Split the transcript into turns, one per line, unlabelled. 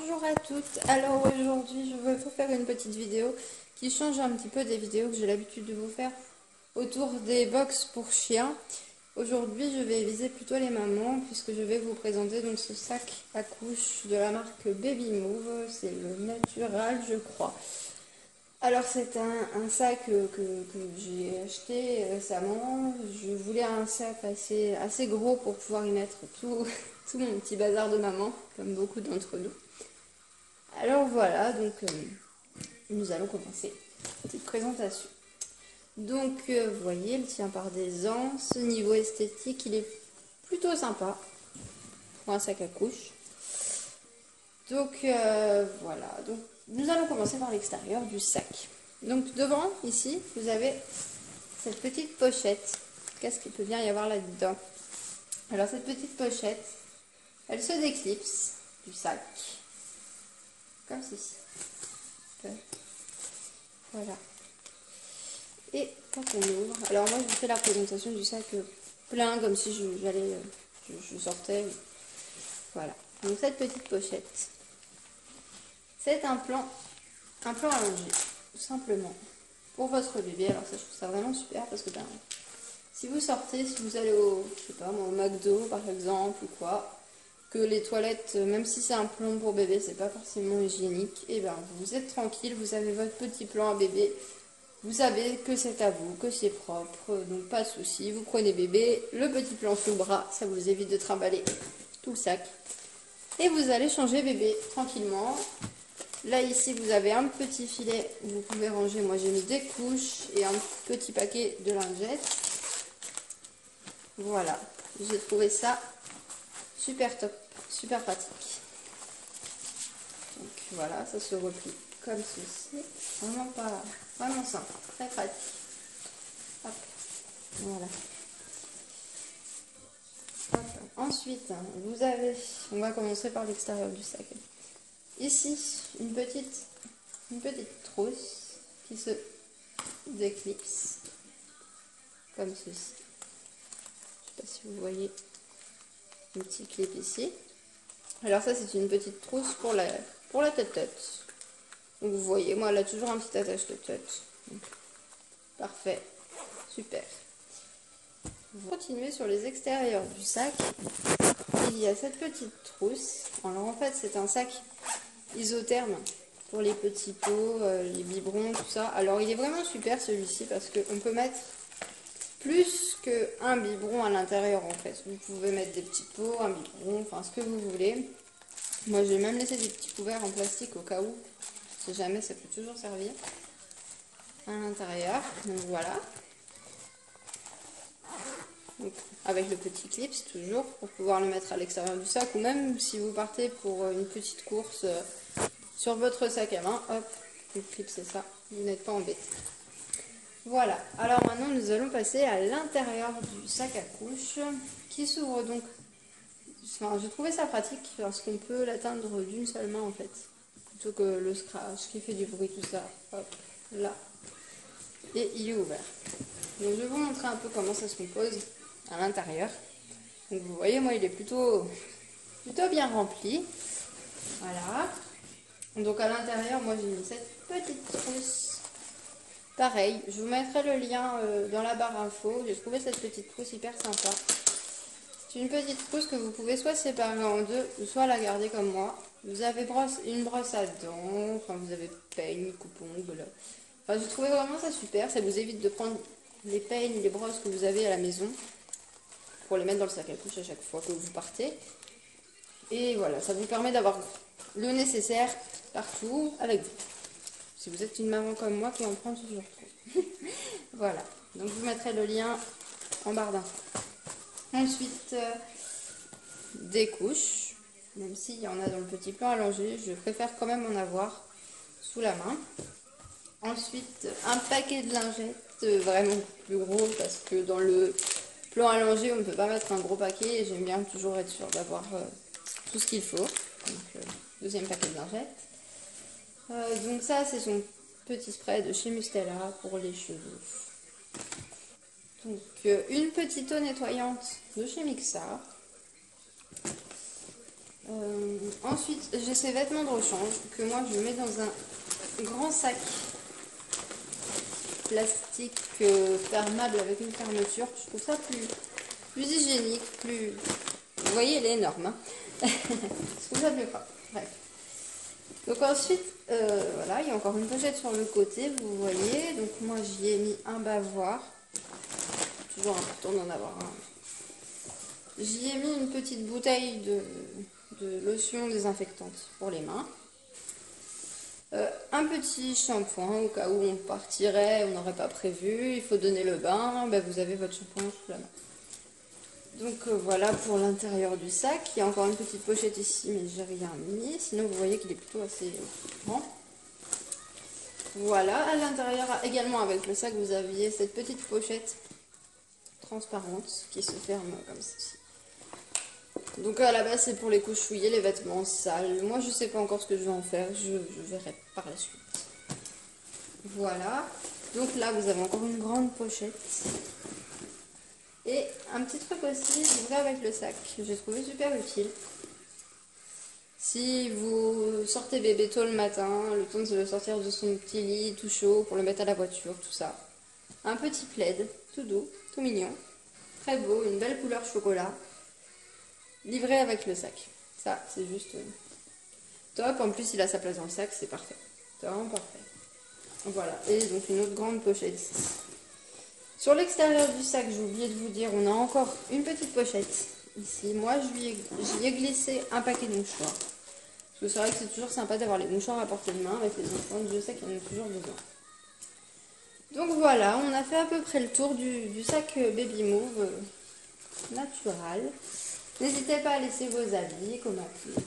Bonjour à toutes, alors aujourd'hui je vais vous faire une petite vidéo qui change un petit peu des vidéos que j'ai l'habitude de vous faire autour des box pour chiens. Aujourd'hui je vais viser plutôt les mamans puisque je vais vous présenter donc ce sac à couches de la marque Baby Move, c'est le Natural je crois. Alors c'est un sac que j'ai acheté récemment. Je voulais un sac assez gros pour pouvoir y mettre tout, tout mon petit bazar de maman, comme beaucoup d'entre nous. Alors voilà, donc nous allons commencer. Petite présentation. Donc vous voyez, il tient par des anses. Niveau esthétique, il est plutôt sympa pour un sac à couches. Donc voilà, donc nous allons commencer par l'extérieur du sac. Donc devant, ici, vous avez cette petite pochette. Qu'est-ce qu'il peut bien y avoir là-dedans? Alors cette petite pochette, elle se déclipse du sac, comme ceci. Voilà. Et quand on ouvre, alors moi je fais la présentation du sac plein, comme si je sortais. Voilà. Donc cette petite pochette, c'est un plan allongé, tout simplement, pour votre bébé. Alors ça, je trouve ça vraiment super parce que ben, si vous sortez, si vous allez je sais pas, au McDo par exemple ou quoi, que les toilettes, même si c'est un plan pour bébé, c'est pas forcément hygiénique, et ben vous êtes tranquille, vous avez votre petit plan à bébé, vous savez que c'est à vous, que c'est propre, donc pas de souci. Vous prenez bébé, le petit plan sous le bras, ça vous évite de trimballer tout le sac, et vous allez changer bébé tranquillement. Là ici vous avez un petit filet où vous pouvez ranger, moi j'ai mis des couches et un petit paquet de lingettes. Voilà, j'ai trouvé ça super top, super pratique. Donc voilà, ça se replie comme ceci, vraiment simple, très pratique. Hop, voilà. Hop. Ensuite, vous avez, on va commencer par l'extérieur du sac. Ici, une petite trousse qui se déclipse comme ceci. Je ne sais pas si vous voyez un petit clip ici. Alors ça, c'est une petite trousse pour la tête-tête. Donc vous voyez, moi, elle a toujours un petit attache tête-tête. Parfait, super. Vous continuez sur les extérieurs du sac. Il y a cette petite trousse. Alors en fait, c'est un sac isotherme pour les petits pots, les biberons, tout ça. Alors il est vraiment super celui-ci parce qu'on peut mettre plus qu'un biberon à l'intérieur en fait. Vous pouvez mettre des petits pots, un biberon, enfin ce que vous voulez. Moi j'ai même laissé des petits couverts en plastique au cas où, si jamais ça peut toujours servir à l'intérieur. Donc voilà. Donc, avec le petit clips toujours pour pouvoir le mettre à l'extérieur du sac, ou même si vous partez pour une petite course sur votre sac à main, hop, le clip c'est ça, vous n'êtes pas embêté. Voilà, alors maintenant nous allons passer à l'intérieur du sac à couches qui s'ouvre donc. Enfin, j'ai trouvé ça pratique parce qu'on peut l'atteindre d'une seule main en fait, plutôt que le scratch qui fait du bruit, tout ça. Hop, là, et il est ouvert. Donc je vais vous montrer un peu comment ça se compose à l'intérieur. Donc vous voyez, moi il est plutôt bien rempli. Voilà. Donc à l'intérieur, moi j'ai mis cette petite trousse. Pareil, je vous mettrai le lien dans la barre info. J'ai trouvé cette petite trousse hyper sympa. C'est une petite trousse que vous pouvez soit séparer en deux, ou soit la garder comme moi. Vous avez une brosse à dents, enfin vous avez peigne, coupe-ongles. Enfin, j'ai trouvé vraiment ça super. Ça vous évite de prendre les peignes, les brosses que vous avez à la maison pour les mettre dans le sac à couches à chaque fois que vous partez. Et voilà, ça vous permet d'avoir le nécessaire partout avec vous. Si vous êtes une maman comme moi qui en prend toujours trop. Voilà, donc je vous mettrai le lien en barre d'infos. Ensuite, des couches, même s'il y en a dans le petit plan allongé, je préfère quand même en avoir sous la main. Ensuite, un paquet de lingettes vraiment plus gros parce que dans le plan allongé, on ne peut pas mettre un gros paquet et j'aime bien toujours être sûre d'avoir tout ce qu'il faut. Donc, deuxième paquet de lingettes. Donc ça, c'est son petit spray de chez Mustela pour les cheveux. Donc, une petite eau nettoyante de chez Mixar. Ensuite, j'ai ces vêtements de rechange que moi je mets dans un grand sac plastique fermable avec une fermeture. Je trouve ça plus hygiénique, plus... Vous voyez, elle est énorme. Hein. Je trouve ça plus propre. Bref. Donc ensuite, voilà, il y a encore une pochette sur le côté, vous voyez. Donc moi, j'y ai mis un bavoir. Toujours important d'en avoir un. J'y ai mis une petite bouteille de lotion désinfectante pour les mains. Un petit shampoing au cas où on partirait, on n'aurait pas prévu, il faut donner le bain, ben vous avez votre shampoing sous la main. Donc voilà pour l'intérieur du sac. Il y a encore une petite pochette ici, mais j'ai rien mis. Sinon vous voyez qu'il est plutôt assez grand. Voilà, à l'intérieur également avec le sac, vous aviez cette petite pochette transparente qui se ferme comme ceci. Donc à la base c'est pour les couchouiller, les vêtements sales. Moi je sais pas encore ce que je vais en faire, je verrai par la suite. Voilà, donc là vous avez encore une grande pochette. Et un petit truc aussi, j'ouvrais avec le sac, que j'ai trouvé super utile. Si vous sortez bébé tôt le matin, le temps de le sortir de son petit lit tout chaud pour le mettre à la voiture, tout ça. Un petit plaid, tout doux, tout mignon, très beau, une belle couleur chocolat. Livré avec le sac. Ça, c'est juste top. En plus, il a sa place dans le sac, c'est parfait. C'est vraiment parfait. Voilà. Et donc, une autre grande pochette ici. Sur l'extérieur du sac, j'ai oublié de vous dire, on a encore une petite pochette ici. Moi, j'y ai glissé un paquet de mouchoirs. Parce que c'est vrai que c'est toujours sympa d'avoir les mouchoirs à portée de main avec les enfants. Je sais qu'ils en ont toujours besoin. Donc voilà, on a fait à peu près le tour du sac Baby Move Natural. N'hésitez pas à laisser vos avis, commenter, tout